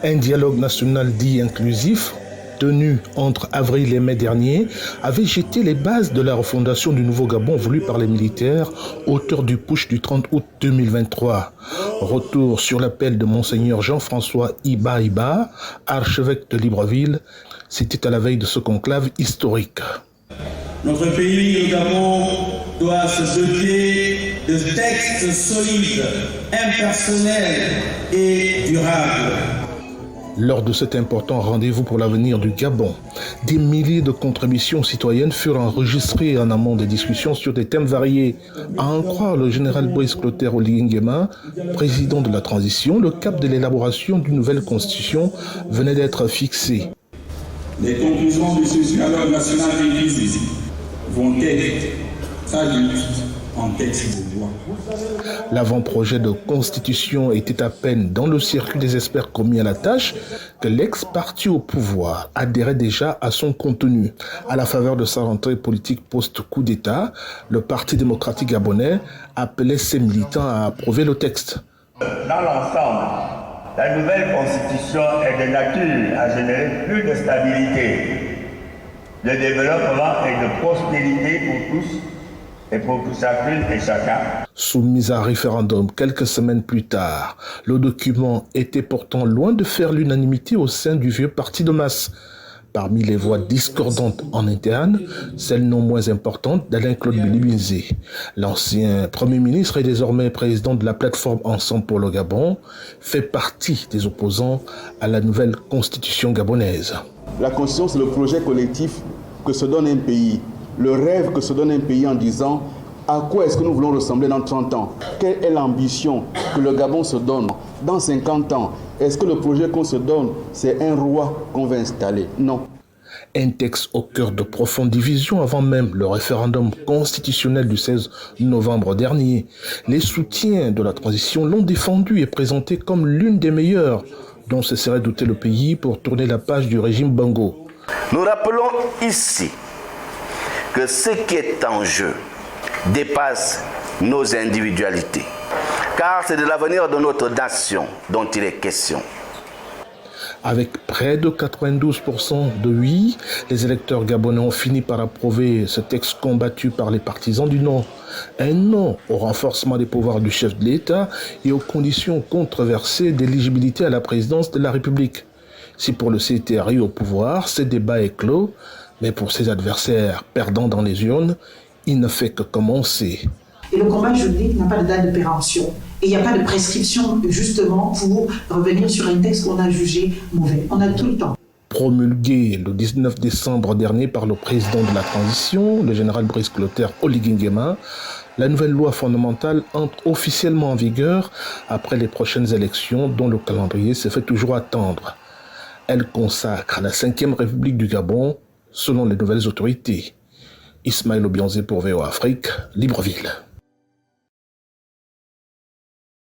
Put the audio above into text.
Un dialogue national dit inclusif, tenu entre avril et mai dernier, avait jeté les bases de la refondation du Nouveau Gabon voulu par les militaires, auteurs du putsch du 30 août 2023. Retour sur l'appel de Monseigneur Jean-François Iba, archevêque de Libreville, c'était à la veille de ce conclave historique. Notre pays, le Gabon, doit se doter de textes solides, impersonnels et durables. Lors de cet important rendez-vous pour l'avenir du Gabon, des milliers de contributions citoyennes furent enregistrées en amont des discussions sur des thèmes variés. À en croire le général Brice Clotaire Oligui Nguema, président de la transition, le cap de l'élaboration d'une nouvelle constitution venait d'être fixé. Les conclusions de ce dialogue national révisé vont être traduites en texte de loi. L'avant-projet de constitution était à peine dans le circuit des experts commis à la tâche que l'ex-parti au pouvoir adhérait déjà à son contenu. À la faveur de sa rentrée politique post-coup d'État, le Parti démocratique gabonais appelait ses militants à approuver le texte. Dans l'ensemble, la nouvelle constitution est de nature à générer plus de stabilité, de développement et de prospérité pour tous et pour chacune et chacun. Soumise à référendum quelques semaines plus tard, le document était pourtant loin de faire l'unanimité au sein du vieux parti de masse. Parmi les voix discordantes en interne, celle non moins importante d'Alain-Claude Billy-Binzé. L'ancien Premier ministre et désormais président de la plateforme Ensemble pour le Gabon fait partie des opposants à la nouvelle constitution gabonaise. La constitution, c'est le projet collectif que se donne un pays, le rêve que se donne un pays en disant à quoi est-ce que nous voulons ressembler dans 30 ans? Quelle est l'ambition que le Gabon se donne dans 50 ans? Est-ce que le projet qu'on se donne, c'est un roi qu'on va installer? Non. Un texte au cœur de profondes divisions avant même le référendum constitutionnel du 16 novembre dernier. Les soutiens de la transition l'ont défendu et présenté comme l'une des meilleures dont se serait doté le pays pour tourner la page du régime Bongo. Nous rappelons ici que ce qui est en jeu dépasse nos individualités, car c'est de l'avenir de notre nation dont il est question. Avec près de 92% de oui, les électeurs gabonais ont fini par approuver ce texte combattu par les partisans du non. Un non au renforcement des pouvoirs du chef de l'État et aux conditions controversées d'éligibilité à la présidence de la République. Si pour le CTRI au pouvoir, ce débat est clos, mais pour ses adversaires perdants dans les urnes, il ne fait que commencer. Et le combat juridique n'a pas de date de péremption. Et il n'y a pas de prescription, justement, pour revenir sur un texte qu'on a jugé mauvais. On a tout le temps. Promulgué le 19 décembre dernier par le président de la transition, le général Brice Clotaire Oligui Nguema, la nouvelle loi fondamentale entre officiellement en vigueur après les prochaines élections dont le calendrier se fait toujours attendre. Elle consacre la 5e République du Gabon selon les nouvelles autorités. Ismaël Obianzé pour VOA Afrique, Libreville.